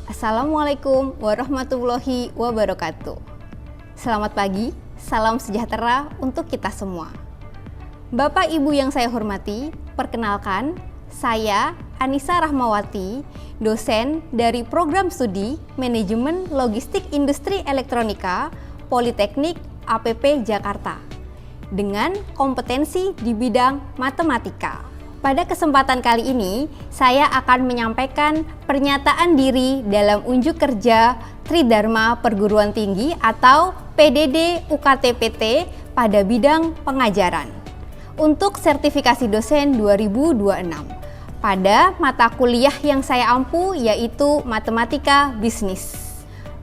Assalamualaikum warahmatullahi wabarakatuh. Selamat pagi, salam sejahtera untuk kita semua. Bapak Ibu yang saya hormati, perkenalkan, saya Anissa Rahmawati, dosen dari Program Studi Manajemen Logistik Industri Elektronika Politeknik APP Jakarta dengan kompetensi di bidang matematika. Pada kesempatan kali ini, saya akan menyampaikan pernyataan diri dalam unjuk kerja Tridharma Perguruan Tinggi atau PDD UKT-PT pada bidang pengajaran untuk sertifikasi dosen 2026 pada mata kuliah yang saya ampu yaitu Matematika Bisnis.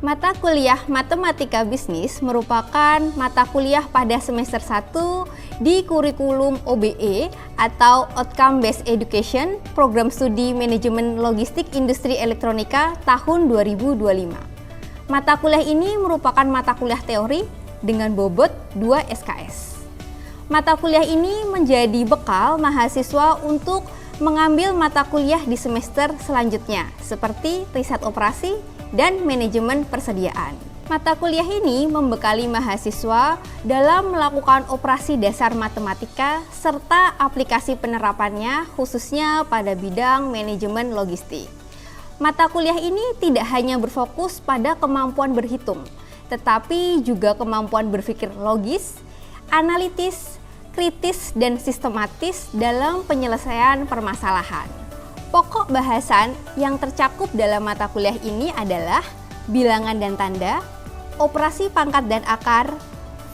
Mata kuliah Matematika Bisnis merupakan mata kuliah pada semester 1 di kurikulum OBE atau Outcome Based Education Program Studi Manajemen Logistik Industri Elektronika tahun 2025. Mata kuliah ini merupakan mata kuliah teori dengan bobot 2 SKS. Mata kuliah ini menjadi bekal mahasiswa untuk mengambil mata kuliah di semester selanjutnya seperti riset operasi dan manajemen persediaan. Mata kuliah ini membekali mahasiswa dalam melakukan operasi dasar matematika serta aplikasi penerapannya khususnya pada bidang manajemen logistik. Mata kuliah ini tidak hanya berfokus pada kemampuan berhitung, tetapi juga kemampuan berpikir logis, analitis, kritis, dan sistematis dalam penyelesaian permasalahan. Pokok bahasan yang tercakup dalam mata kuliah ini adalah bilangan dan tanda, operasi pangkat dan akar,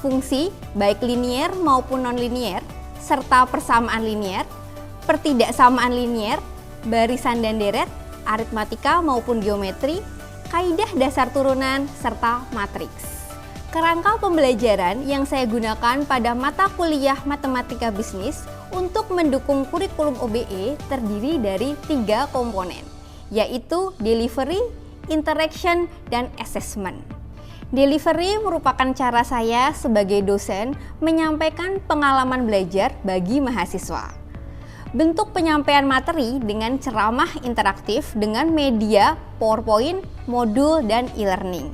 fungsi baik linier maupun nonlinier, serta persamaan linier, pertidaksamaan linier, barisan dan deret, aritmatika maupun geometri, kaidah dasar turunan, serta matriks. Kerangka pembelajaran yang saya gunakan pada mata kuliah Matematika Bisnis untuk mendukung kurikulum OBE terdiri dari 3 komponen, yaitu delivery, interaction, dan assessment. Delivery merupakan cara saya sebagai dosen menyampaikan pengalaman belajar bagi mahasiswa. Bentuk penyampaian materi dengan ceramah interaktif dengan media PowerPoint, modul, dan e-learning.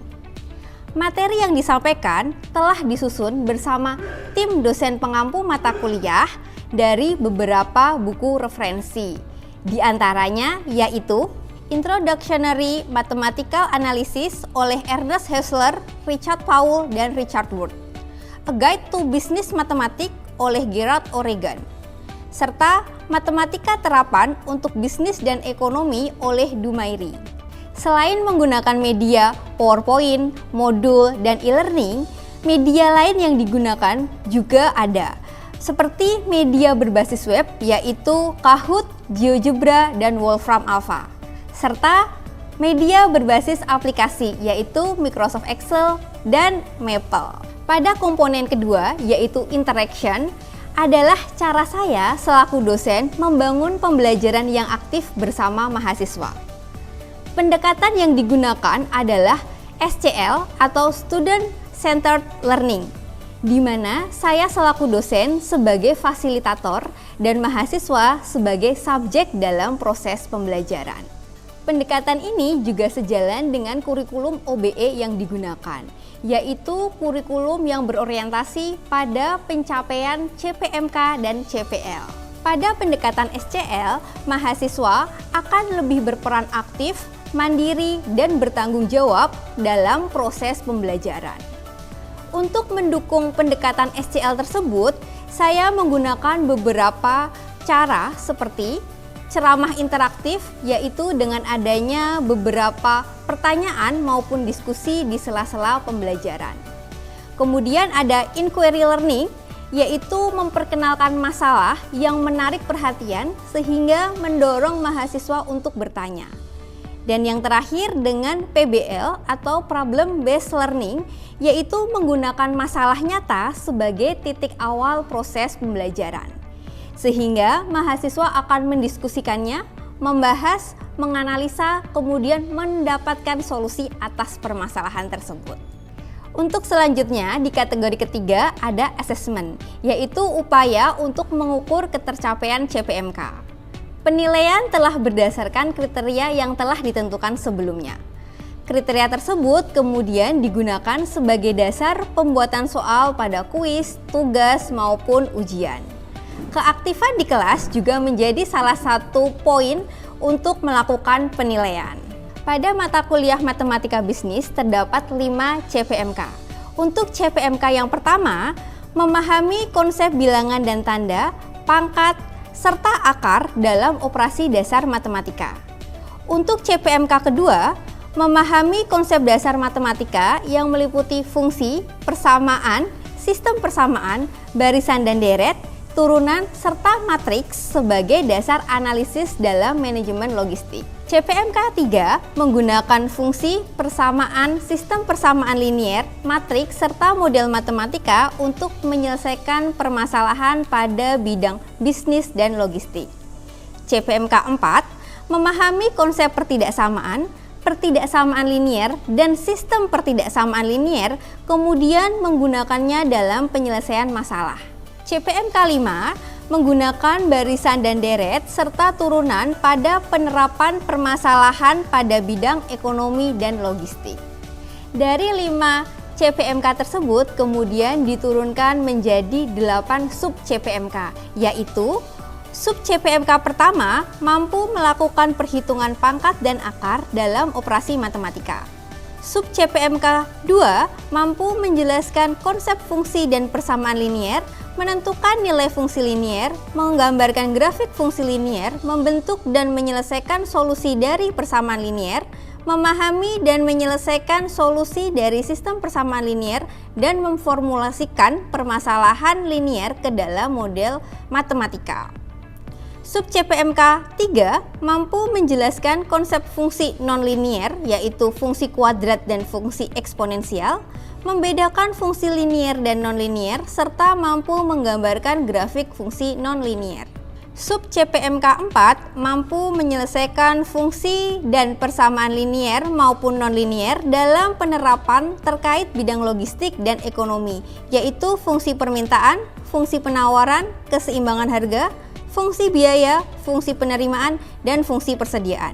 Materi yang disampaikan telah disusun bersama tim dosen pengampu mata kuliah dari beberapa buku referensi. Di antaranya yaitu Introductionary Mathematical Analysis oleh Ernest Hausler, Richard Powell, dan Richard Wood. A Guide to Business Mathematics oleh Gerald O'Regan. Serta Matematika Terapan untuk Bisnis dan Ekonomi oleh Dumairi. Selain menggunakan media PowerPoint, modul, dan e-learning, media lain yang digunakan juga ada, seperti media berbasis web yaitu Kahoot, GeoGebra, dan Wolfram Alpha, serta media berbasis aplikasi yaitu Microsoft Excel dan Maple. Pada komponen kedua yaitu interaction, adalah cara saya selaku dosen membangun pembelajaran yang aktif bersama mahasiswa. Pendekatan yang digunakan adalah SCL atau Student Centered Learning, di mana saya selaku dosen sebagai fasilitator dan mahasiswa sebagai subjek dalam proses pembelajaran. Pendekatan ini juga sejalan dengan kurikulum OBE yang digunakan, yaitu kurikulum yang berorientasi pada pencapaian CPMK dan CPL. Pada pendekatan SCL, mahasiswa akan lebih berperan aktif, mandiri, dan bertanggung jawab dalam proses pembelajaran. Untuk mendukung pendekatan SCL tersebut, saya menggunakan beberapa cara seperti ceramah interaktif, yaitu dengan adanya beberapa pertanyaan maupun diskusi di sela-sela pembelajaran. Kemudian ada inquiry learning, yaitu memperkenalkan masalah yang menarik perhatian sehingga mendorong mahasiswa untuk bertanya. Dan yang terakhir dengan PBL atau Problem Based Learning, yaitu menggunakan masalah nyata sebagai titik awal proses pembelajaran. Sehingga mahasiswa akan mendiskusikannya, membahas, menganalisa, kemudian mendapatkan solusi atas permasalahan tersebut. Untuk selanjutnya di kategori ketiga ada assessment, yaitu upaya untuk mengukur ketercapaian CPMK. Penilaian telah berdasarkan kriteria yang telah ditentukan sebelumnya. Kriteria tersebut kemudian digunakan sebagai dasar pembuatan soal pada kuis, tugas, maupun ujian. Keaktifan di kelas juga menjadi salah satu poin untuk melakukan penilaian. Pada mata kuliah Matematika Bisnis terdapat 5 CPMK. Untuk CPMK yang pertama, memahami konsep bilangan dan tanda, pangkat, serta akar dalam operasi dasar matematika. Untuk CPMK kedua, memahami konsep dasar matematika yang meliputi fungsi, persamaan, sistem persamaan, barisan dan deret, turunan, serta matriks sebagai dasar analisis dalam manajemen logistik. CPMK 3 menggunakan fungsi, persamaan, sistem persamaan linier, matriks, serta model matematika untuk menyelesaikan permasalahan pada bidang bisnis dan logistik. CPMK 4 memahami konsep pertidaksamaan linier, dan sistem pertidaksamaan linier, kemudian menggunakannya dalam penyelesaian masalah. CPMK 5 menggunakan barisan dan deret serta turunan pada penerapan permasalahan pada bidang ekonomi dan logistik. Dari 5 CPMK tersebut kemudian diturunkan menjadi 8 sub CPMK, yaitu sub CPMK pertama mampu melakukan perhitungan pangkat dan akar dalam operasi matematika. Sub CPMK 2 mampu menjelaskan konsep fungsi dan persamaan linier, menentukan nilai fungsi linier, menggambarkan grafik fungsi linier, membentuk dan menyelesaikan solusi dari persamaan linier, memahami dan menyelesaikan solusi dari sistem persamaan linier, dan memformulasikan permasalahan linier ke dalam model matematika. Sub CPMK 3 mampu menjelaskan konsep fungsi nonlinier, yaitu fungsi kuadrat dan fungsi eksponensial, membedakan fungsi linier dan nonlinier, serta mampu menggambarkan grafik fungsi nonlinier. Sub CPMK 4 mampu menyelesaikan fungsi dan persamaan linier maupun nonlinier dalam penerapan terkait bidang logistik dan ekonomi, yaitu fungsi permintaan, fungsi penawaran, keseimbangan harga, fungsi biaya, fungsi penerimaan, dan fungsi persediaan.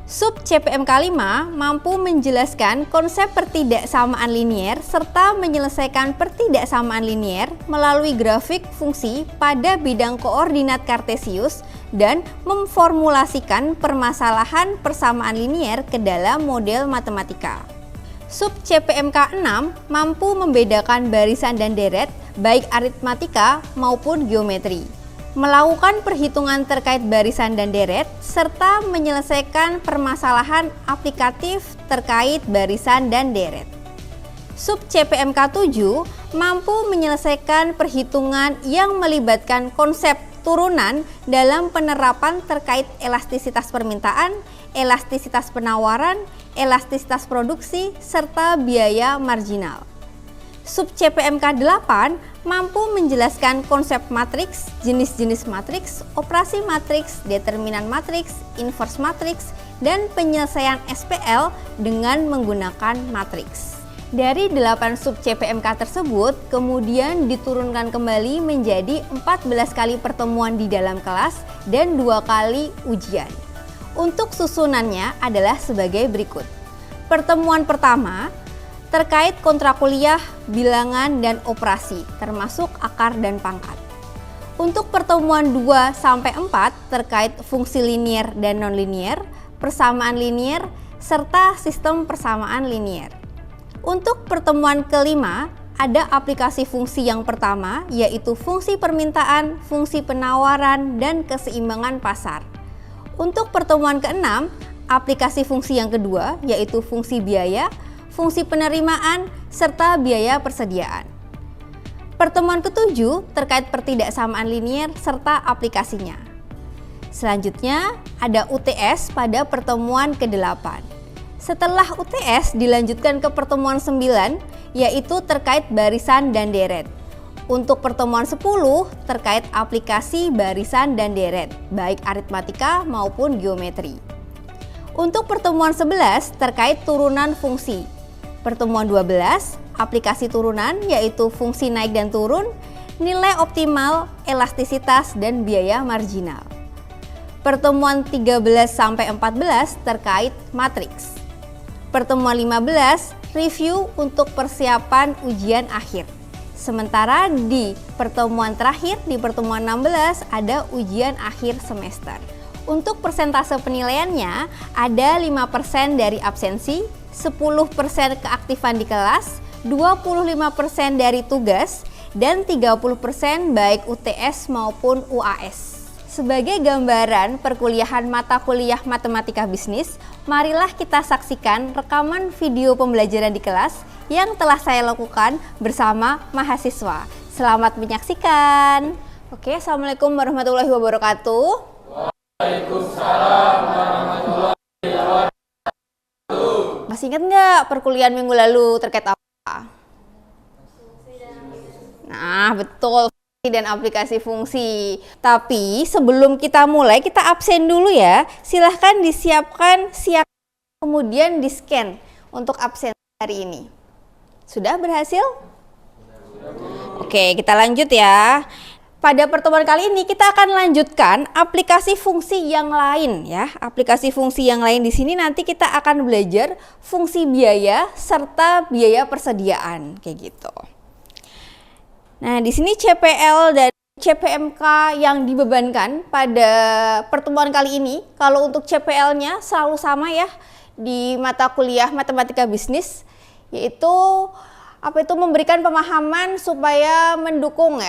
Sub CPMK 5 mampu menjelaskan konsep pertidaksamaan linier serta menyelesaikan pertidaksamaan linier melalui grafik fungsi pada bidang koordinat kartesius dan memformulasikan permasalahan persamaan linier ke dalam model matematika. Sub CPMK 6 mampu membedakan barisan dan deret baik aritmatika maupun geometri, melakukan perhitungan terkait barisan dan deret, serta menyelesaikan permasalahan aplikatif terkait barisan dan deret. Sub CPMK 7 mampu menyelesaikan perhitungan yang melibatkan konsep turunan dalam penerapan terkait elastisitas permintaan, elastisitas penawaran, elastisitas produksi, serta biaya marginal. Sub CPMK 8 mampu menjelaskan konsep matriks, jenis-jenis matriks, operasi matriks, determinan matriks, inverse matriks, dan penyelesaian SPL dengan menggunakan matriks. Dari 8 sub CPMK tersebut kemudian diturunkan kembali menjadi 14 kali pertemuan di dalam kelas dan 2 kali ujian. Untuk susunannya adalah sebagai berikut. Pertemuan pertama terkait kontrak kuliah, bilangan, dan operasi, termasuk akar dan pangkat. Untuk pertemuan 2-4 terkait fungsi linier dan nonlinier, persamaan linier, serta sistem persamaan linier. Untuk pertemuan kelima, ada aplikasi fungsi yang pertama, yaitu fungsi permintaan, fungsi penawaran, dan keseimbangan pasar. Untuk pertemuan keenam, aplikasi fungsi yang kedua, yaitu fungsi biaya, fungsi penerimaan, serta biaya persediaan. Pertemuan ketujuh terkait pertidaksamaan linier serta aplikasinya. Selanjutnya ada UTS pada pertemuan ke-8. Setelah UTS dilanjutkan ke pertemuan 9, yaitu terkait barisan dan deret. Untuk pertemuan 10 terkait aplikasi barisan dan deret, baik aritmatika maupun geometri. Untuk pertemuan 11 terkait turunan fungsi. Pertemuan 12, aplikasi turunan yaitu fungsi naik dan turun, nilai optimal, elastisitas, dan biaya marginal. Pertemuan 13-14 terkait matriks. pertemuan 15 review untuk persiapan ujian akhir. Sementara di pertemuan terakhir, di pertemuan 16 ada ujian akhir semester. Untuk persentase penilaiannya ada 5% dari absensi, 10% keaktifan di kelas, 25% dari tugas, dan 30% baik UTS maupun UAS. Sebagai gambaran perkuliahan mata kuliah Matematika Bisnis, marilah kita saksikan rekaman video pembelajaran di kelas yang telah saya lakukan bersama mahasiswa. Selamat menyaksikan. Oke, Assalamualaikum warahmatullahi wabarakatuh. Waalaikumsalam warahmatullahi wabarakatuh. Masih ingat nggak perkuliahan minggu lalu terkait apa? Nah, betul. Dan aplikasi fungsi. Tapi sebelum kita mulai, kita absen dulu ya. Silahkan disiapkan siap, kemudian di-scan untuk absen hari ini. Sudah berhasil? Oke, kita lanjut ya. Pada pertemuan kali ini kita akan lanjutkan aplikasi fungsi yang lain ya. Aplikasi fungsi yang lain di sini nanti kita akan belajar fungsi biaya serta biaya persediaan kayak gitu. Nah, di sini CPL dan CPMK yang dibebankan pada pertemuan kali ini. Kalau untuk CPL-nya selalu sama ya di mata kuliah Matematika Bisnis, yaitu memberikan pemahaman supaya mendukung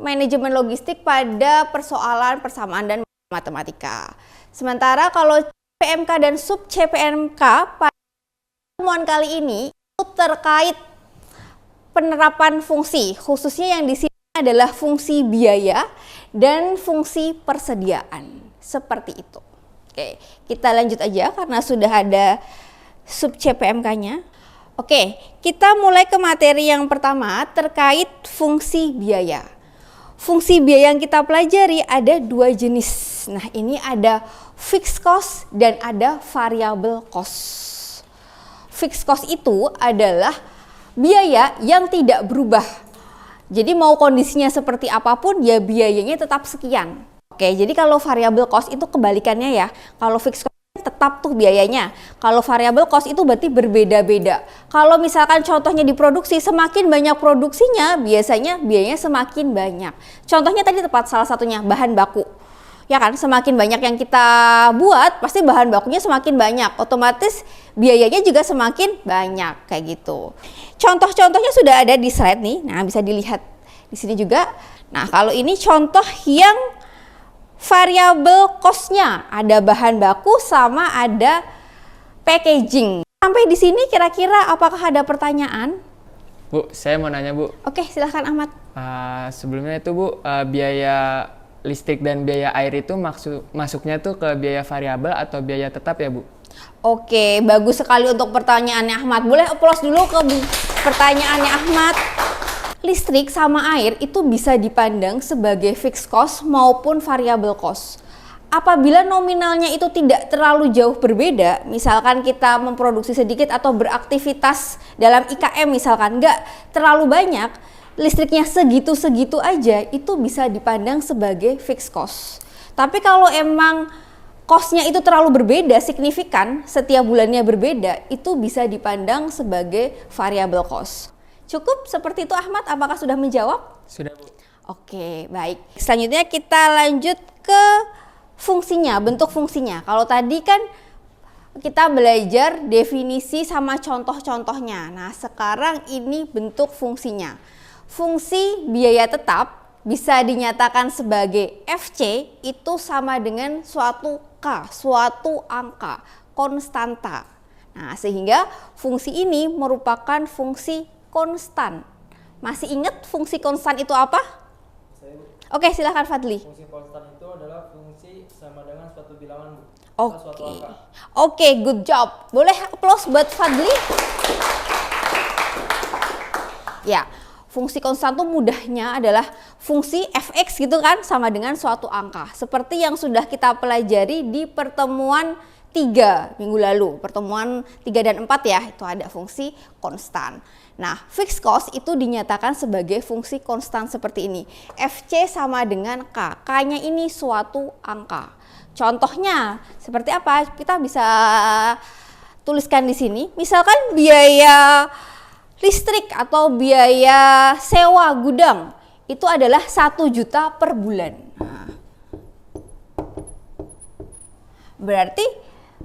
manajemen logistik pada persoalan persamaan dan matematika. Sementara kalau CPMK dan sub CPMK pada pertemuan kali ini itu terkait penerapan fungsi, khususnya yang di sini adalah fungsi biaya dan fungsi persediaan. Seperti itu. Oke, kita lanjut aja karena sudah ada sub CPMK-nya. Oke, kita mulai ke materi yang pertama terkait fungsi biaya. Fungsi biaya yang kita pelajari ada dua jenis. Nah, ini ada fixed cost dan ada variable cost. Fixed cost itu adalah biaya yang tidak berubah. Jadi mau kondisinya seperti apapun ya biayanya tetap sekian. Oke, jadi kalau variable cost itu kebalikannya ya. Kalau fixed cost tetap tuh biayanya. Kalau variable cost itu berarti berbeda-beda. Kalau misalkan contohnya di produksi, semakin banyak produksinya biasanya biayanya semakin banyak. Contohnya tadi tepat salah satunya bahan baku. Ya kan, semakin banyak yang kita buat, pasti bahan bakunya semakin banyak. Otomatis biayanya juga semakin banyak, kayak gitu. Contoh-contohnya sudah ada di slide nih. Nah, bisa dilihat di sini juga. Nah, kalau ini contoh yang variable cost-nya. Ada bahan baku sama ada packaging. Sampai di sini kira-kira apakah ada pertanyaan? Bu, saya mau nanya Bu. Oke, silahkan Ahmad. Sebelumnya itu Bu, biaya listrik dan biaya air itu masuknya tuh ke biaya variabel atau biaya tetap ya Bu? Oke, bagus sekali untuk pertanyaannya Ahmad. Boleh applause dulu ke pertanyaannya Ahmad. Listrik sama air itu bisa dipandang sebagai fixed cost maupun variable cost. Apabila nominalnya itu tidak terlalu jauh berbeda, misalkan kita memproduksi sedikit atau beraktivitas dalam IKM misalkan nggak terlalu banyak, listriknya segitu-segitu aja, itu bisa dipandang sebagai fixed cost. Tapi kalau emang cost-nya itu terlalu berbeda, signifikan, setiap bulannya berbeda, itu bisa dipandang sebagai variable cost. Cukup seperti itu Ahmad, apakah sudah menjawab? Sudah Bu. Oke, baik. Selanjutnya kita lanjut ke fungsinya, bentuk fungsinya. Kalau tadi kan kita belajar definisi sama contoh-contohnya. Nah, sekarang ini bentuk fungsinya. Fungsi biaya tetap bisa dinyatakan sebagai FC itu sama dengan suatu K, suatu angka, konstanta. Nah, sehingga fungsi ini merupakan fungsi konstan. Masih ingat fungsi konstan itu apa? Oke, silakan Fadli. Fungsi konstan itu adalah fungsi sama dengan suatu bilangan, Bu. Oke, good job. Boleh applause buat Fadli? Ya, fungsi konstan itu mudahnya adalah fungsi fx gitu kan, sama dengan suatu angka. Seperti yang sudah kita pelajari di pertemuan 3 minggu lalu, pertemuan 3 dan 4 ya, itu ada fungsi konstan. Nah, fixed cost itu dinyatakan sebagai fungsi konstan seperti ini. FC sama dengan K. K-nya ini suatu angka. Contohnya seperti apa? Kita bisa tuliskan di sini. Misalkan biaya listrik atau biaya sewa gudang itu adalah 1 juta per bulan. Nah, berarti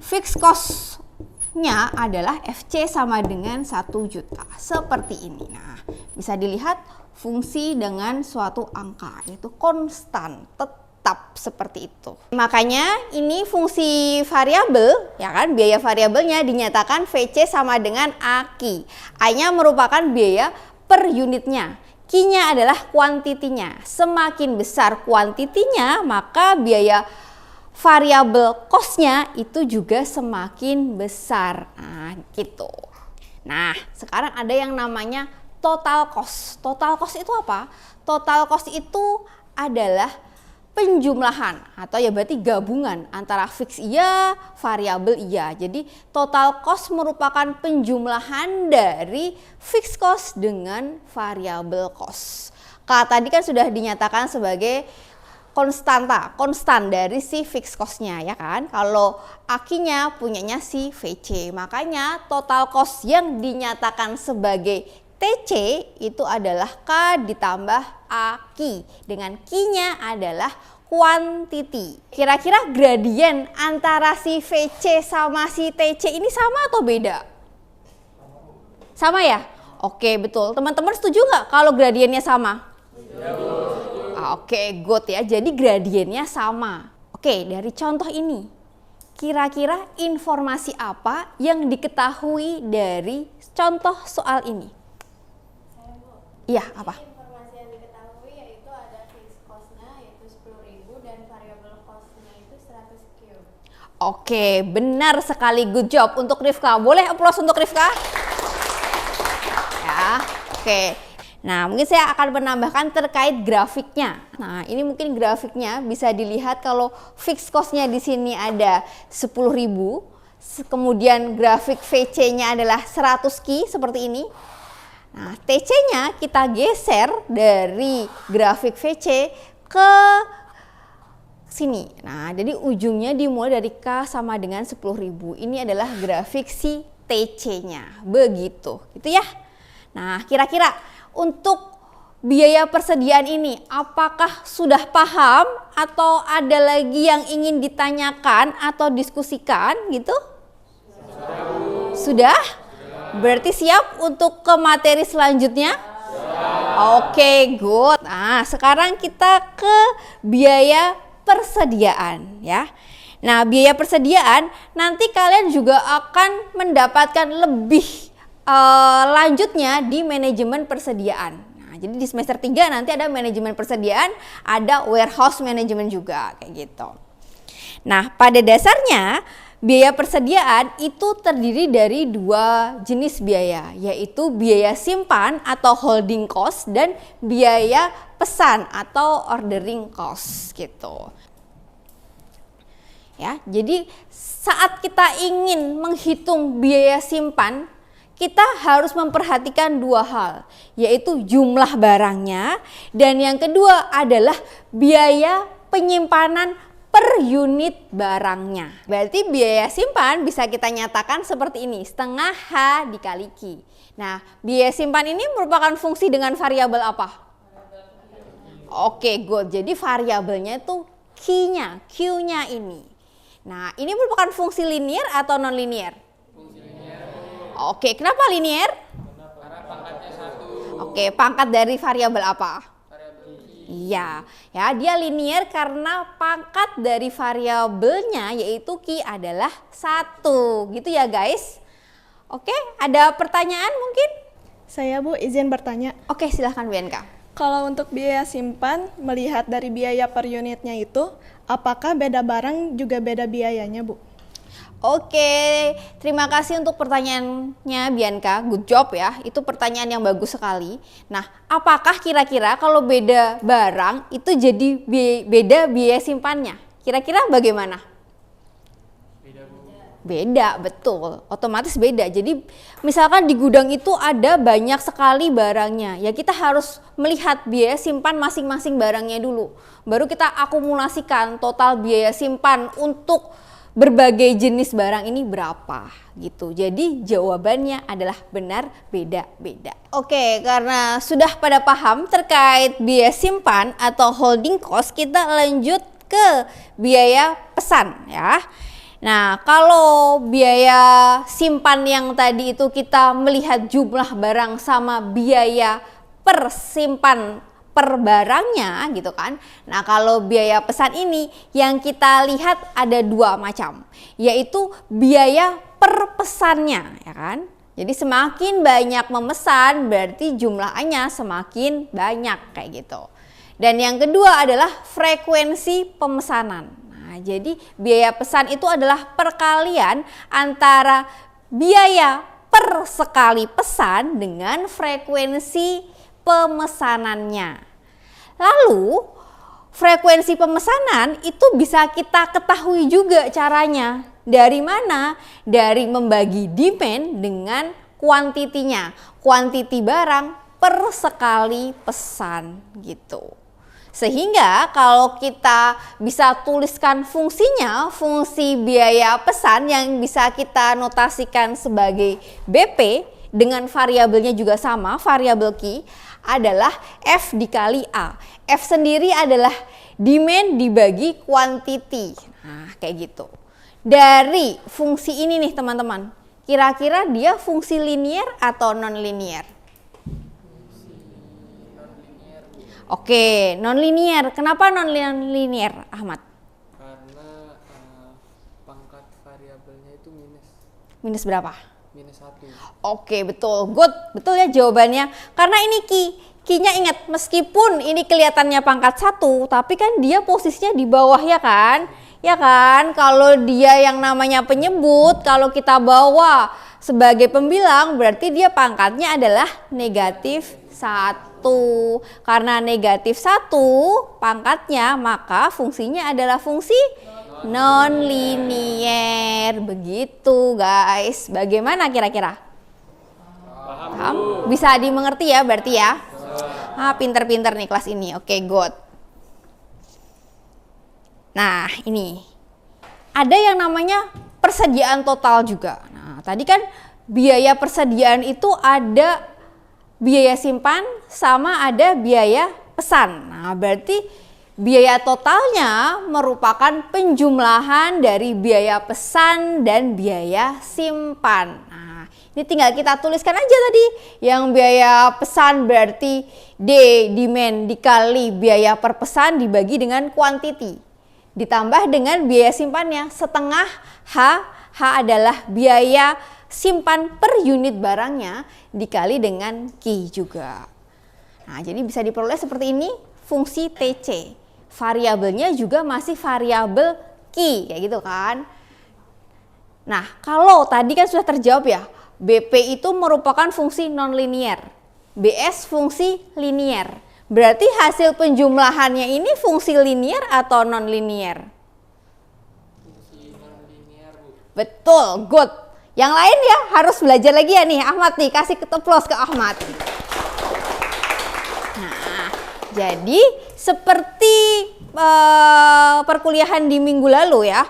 fixed cost-nya adalah FC sama dengan 1 juta. Seperti ini. Nah, bisa dilihat fungsi dengan suatu angka, yaitu konstan, tetap seperti itu. Makanya ini fungsi variabel, ya kan? Biaya variabelnya dinyatakan VC sama dengan AKI. A-nya merupakan biaya per unitnya. Q-nya adalah kuantitinya. Semakin besar kuantitinya, maka biaya variabel cost-nya itu juga semakin besar. Nah, gitu. Nah, sekarang ada yang namanya total cost. Total cost itu apa? Total cost itu adalah penjumlahan atau ya berarti gabungan antara fix iya, variabel iya. Jadi total cost merupakan penjumlahan dari fixed cost dengan variable cost. Tadi kan sudah dinyatakan sebagai konstan dari si fixed cost-nya, ya kan. Kalau AKI-nya punyanya si VC, makanya total cost yang dinyatakan sebagai TC itu adalah K ditambah AKI, dengan Q-nya adalah quantity. Kira-kira gradien antara si VC sama si TC ini sama atau beda? Sama ya? Oke, betul. Teman-teman setuju nggak kalau gradiennya sama? Oke, good ya. Jadi gradiennya sama. Oke, dari contoh ini, kira-kira informasi apa yang diketahui dari contoh soal ini? Iya, apa? Informasi yang diketahui yaitu ada fixed cost-nya yaitu 10.000 dan variable cost-nya itu 100Q. Oke, benar sekali. Good job untuk Rifka. Boleh aplaus untuk Rifka? Ya, oke. Nah, mungkin saya akan menambahkan terkait grafiknya. Nah, ini mungkin grafiknya bisa dilihat kalau fixed cost-nya di sini ada 10.000, kemudian grafik VC-nya adalah 100Q seperti ini. Nah, TC-nya kita geser dari grafik VC ke sini. Nah, jadi ujungnya dimulai dari K sama dengan 10.000. Ini adalah grafik si TC-nya. Begitu, gitu ya. Nah, kira-kira untuk biaya persediaan ini, apakah sudah paham atau ada lagi yang ingin ditanyakan atau diskusikan gitu? Sudah? Berarti siap untuk ke materi selanjutnya? Oke, good. Nah, sekarang kita ke biaya persediaan ya. Nah, biaya persediaan nanti kalian juga akan mendapatkan lebih lanjutnya di manajemen persediaan. Nah, jadi di semester 3 nanti ada manajemen persediaan, ada warehouse management juga kayak gitu. Nah, pada dasarnya biaya persediaan itu terdiri dari 2 jenis biaya, yaitu biaya simpan atau holding cost dan biaya pesan atau ordering cost gitu. Ya, jadi saat kita ingin menghitung biaya simpan, kita harus memperhatikan 2 hal, yaitu jumlah barangnya dan yang kedua adalah biaya penyimpanan per unit barangnya. Berarti biaya simpan bisa kita nyatakan seperti ini, setengah H dikali Q. Nah, biaya simpan ini merupakan fungsi dengan variabel apa? Oke, good. Jadi variabelnya itu Q-nya ini. Nah, ini merupakan fungsi linear atau non-linear? Oke, kenapa linear? Karena pangkatnya 1. Oke, pangkat dari variabel apa? Iya, ya dia linear karena pangkat dari variabelnya yaitu Q adalah 1. Gitu ya guys. Oke, ada pertanyaan mungkin? Saya Bu izin bertanya. Oke, silahkan Bianca. Kalau untuk biaya simpan, melihat dari biaya per unitnya itu, apakah beda barang juga beda biayanya Bu? Oke, terima kasih untuk pertanyaannya Bianca, good job ya, itu pertanyaan yang bagus sekali. Nah, apakah kira-kira kalau beda barang itu jadi beda biaya simpannya? Kira-kira bagaimana? Beda, betul, otomatis beda. Jadi misalkan di gudang itu ada banyak sekali barangnya, ya kita harus melihat biaya simpan masing-masing barangnya dulu. Baru kita akumulasikan total biaya simpan untuk berbagai jenis barang ini berapa gitu. Jadi jawabannya adalah benar beda-beda. Oke, karena sudah pada paham terkait biaya simpan atau holding cost, kita lanjut ke biaya pesan ya. Nah, kalau biaya simpan yang tadi itu kita melihat jumlah barang sama biaya per simpan per barangnya gitu kan. Nah, kalau biaya pesan ini yang kita lihat ada dua macam, yaitu biaya per pesannya ya kan. Jadi semakin banyak memesan berarti jumlahnya semakin banyak kayak gitu. Dan yang kedua adalah frekuensi pemesanan. Nah, jadi biaya pesan itu adalah perkalian antara biaya per sekali pesan dengan frekuensi pemesanannya. Lalu frekuensi pemesanan itu bisa kita ketahui juga caranya. Dari mana? Dari membagi demand dengan kuantitinya. Kuantiti barang per sekali pesan gitu. Sehingga kalau kita bisa tuliskan fungsinya, fungsi biaya pesan yang bisa kita notasikan sebagai BP dengan variabelnya juga sama, variabel Q adalah F dikali A. F sendiri adalah demand dibagi quantity. Nah, kayak gitu. Dari fungsi ini nih teman-teman, kira-kira dia fungsi linear atau non-linear? Oke, non-linear. Kenapa non-linear, Ahmad? Karena pangkat variabelnya itu minus. Minus berapa? Minus 1. Oke, betul. Good. Betul ya jawabannya. Karena ini Q-nya ingat, meskipun ini kelihatannya pangkat 1, tapi kan dia posisinya di bawah ya kan? Ya kan? Kalau dia yang namanya penyebut, kalau kita bawa sebagai pembilang, berarti dia pangkatnya adalah negatif 1. Karena negatif 1 pangkatnya, maka fungsinya adalah fungsi non-linear. Begitu guys. Bagaimana kira-kira? Paham? Bisa dimengerti ya berarti ya? Pinter-pinter nih kelas ini. Oke, good. Nah, ini ada yang namanya persediaan total juga. Nah, tadi kan biaya persediaan itu ada biaya simpan sama ada biaya pesan. Nah, berarti biaya totalnya merupakan penjumlahan dari biaya pesan dan biaya simpan. Nah, ini tinggal kita tuliskan aja tadi. Yang biaya pesan berarti D, demand, dikali biaya per pesan dibagi dengan quantity. Ditambah dengan biaya simpannya, setengah H. H adalah biaya simpan per unit barangnya dikali dengan Q juga. Nah, jadi bisa diperoleh seperti ini fungsi TC. Variabelnya juga masih variabel Q, kayak gitu kan. Nah, kalau tadi kan sudah terjawab ya, BP itu merupakan fungsi non-linear, BS fungsi linear. Berarti hasil penjumlahannya ini fungsi linear atau non-linear? Fungsi non-linear, Bu. Betul, good. Yang lain ya harus belajar lagi ya nih, Ahmad nih, kasih keteplos ke Ahmad. Nah, jadi seperti perkuliahan di minggu lalu ya,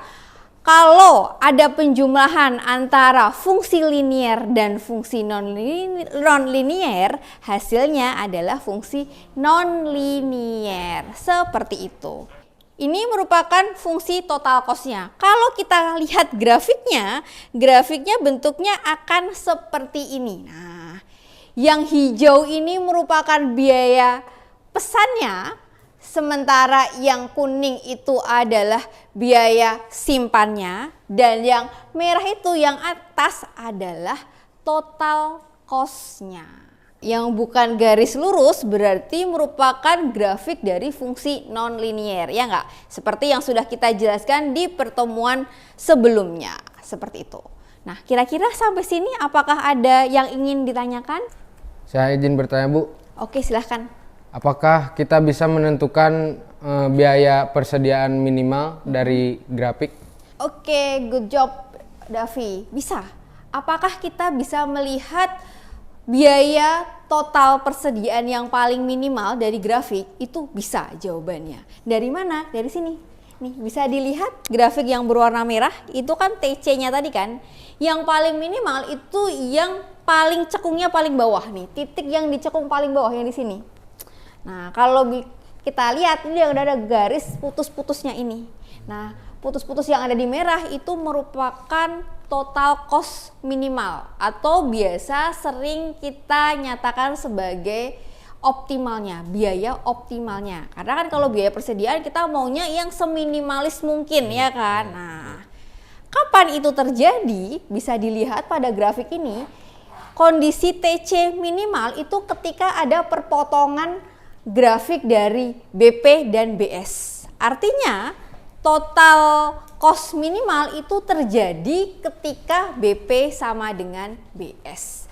kalau ada penjumlahan antara fungsi linear dan fungsi non-linear, hasilnya adalah fungsi non-linear. Seperti itu. Ini merupakan fungsi total cost-nya. Kalau kita lihat grafiknya bentuknya akan seperti ini. Nah, yang hijau ini merupakan biaya pesannya, sementara yang kuning itu adalah biaya simpannya, dan yang merah itu yang atas adalah total cost-nya. Yang bukan garis lurus berarti merupakan grafik dari fungsi non-linear, ya enggak? Seperti yang sudah kita jelaskan di pertemuan sebelumnya, seperti itu. Nah, kira-kira sampai sini apakah ada yang ingin ditanyakan? Saya izin bertanya, Bu. Oke, silahkan. Apakah kita bisa menentukan biaya persediaan minimal dari grafik? Oke, good job Davi. Bisa. Apakah kita bisa melihat biaya total persediaan yang paling minimal dari grafik? Itu bisa jawabannya. Dari mana? Dari sini. Nih, bisa dilihat grafik yang berwarna merah itu kan TC-nya tadi kan. Yang paling minimal itu yang paling cekungnya paling bawah nih. Titik yang dicekung paling bawah yang di sini. Nah, kalau kita lihat ini yang ada garis putus-putusnya ini. Nah, putus-putus yang ada di merah itu merupakan total cost minimal atau biasa sering kita nyatakan sebagai optimalnya, biaya optimalnya. Karena kan kalau biaya persediaan kita maunya yang seminimalis mungkin ya kan. Nah, kapan itu terjadi? Bisa dilihat pada grafik ini. Kondisi TC minimal itu ketika ada perpotongan grafik dari BP dan BS. Artinya total cost minimal itu terjadi ketika BP sama dengan BS.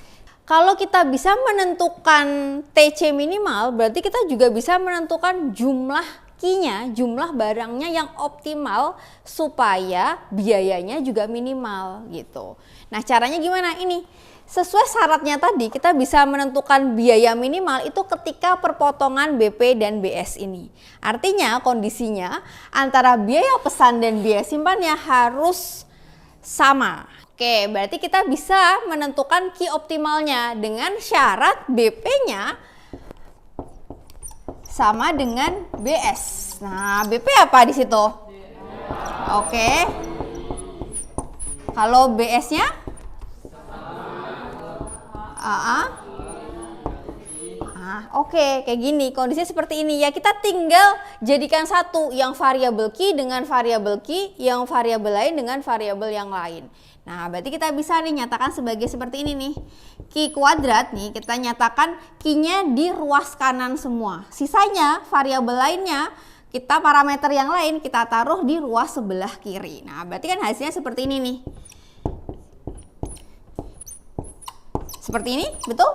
Kalau kita bisa menentukan TC minimal, berarti kita juga bisa menentukan jumlah key-nya, jumlah barangnya yang optimal supaya biayanya juga minimal gitu. Nah, caranya gimana? Ini sesuai syaratnya tadi, kita bisa menentukan biaya minimal itu ketika perpotongan BP dan BS ini. Artinya kondisinya antara biaya pesan dan biaya simpannya harus sama. Oke, berarti kita bisa menentukan key optimalnya dengan syarat BP-nya sama dengan BS. Nah, BP apa di situ? Oke. Kalau BS-nya? Oke, kayak gini. Kondisinya seperti ini ya. Kita tinggal jadikan satu yang variabel key dengan variabel key, yang variabel lain dengan variabel yang lain. Nah, berarti kita bisa nih nyatakan sebagai seperti ini nih. Key kuadrat nih kita nyatakan key-nya di ruas kanan semua. Sisanya variabel lainnya kita parameter yang lain kita taruh di ruas sebelah kiri. Nah, berarti kan hasilnya seperti ini nih. Seperti ini, betul?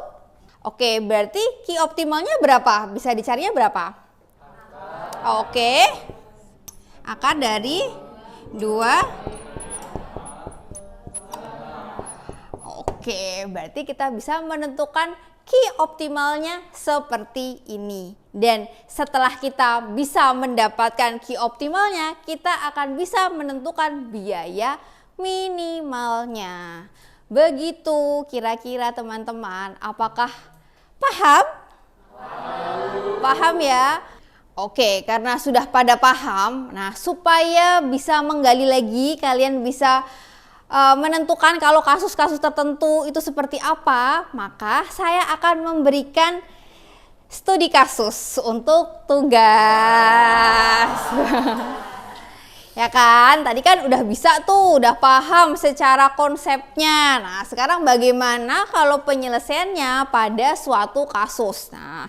Oke, berarti key optimalnya berapa? Bisa dicarinya berapa? Oke. Akar dari 2. Oke, berarti kita bisa menentukan key optimalnya seperti ini. Dan setelah kita bisa mendapatkan key optimalnya, kita akan bisa menentukan biaya minimalnya. Begitu kira-kira teman-teman, apakah paham? Paham ya? Oke, karena sudah pada paham, nah supaya bisa menggali lagi, kalian bisa menentukan kalau kasus-kasus tertentu itu seperti apa, maka saya akan memberikan studi kasus untuk tugas. Ya kan, tadi kan udah bisa tuh, udah paham secara konsepnya. Nah, sekarang bagaimana kalau penyelesaiannya pada suatu kasus? Nah,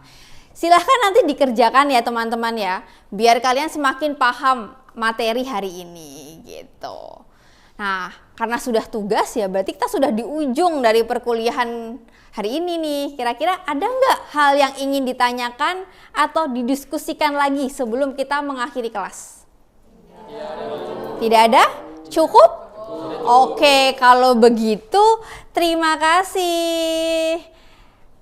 silahkan nanti dikerjakan ya teman-teman ya, biar kalian semakin paham materi hari ini gitu. Nah, karena sudah tugas ya, berarti kita sudah di ujung dari perkuliahan hari ini nih. Kira-kira ada nggak hal yang ingin ditanyakan atau didiskusikan lagi sebelum kita mengakhiri kelas? Tidak ada? Cukup? Oke, kalau begitu terima kasih.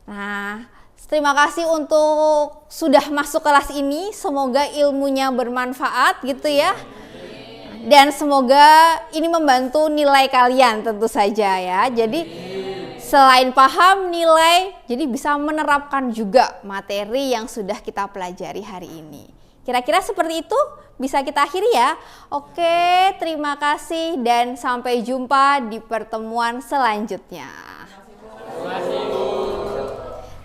Nah, terima kasih untuk sudah masuk kelas ini. Semoga ilmunya bermanfaat gitu ya. Dan semoga ini membantu nilai kalian tentu saja ya. Jadi selain paham nilai, jadi bisa menerapkan juga materi yang sudah kita pelajari hari ini. Kira-kira seperti itu bisa kita akhiri ya. Oke, terima kasih dan sampai jumpa di pertemuan selanjutnya.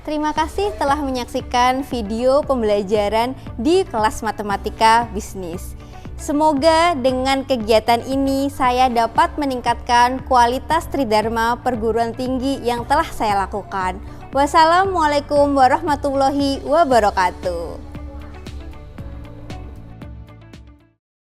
Terima kasih telah menyaksikan video pembelajaran di kelas matematika bisnis. Semoga dengan kegiatan ini saya dapat meningkatkan kualitas Tridharma perguruan tinggi yang telah saya lakukan. Wassalamualaikum warahmatullahi wabarakatuh.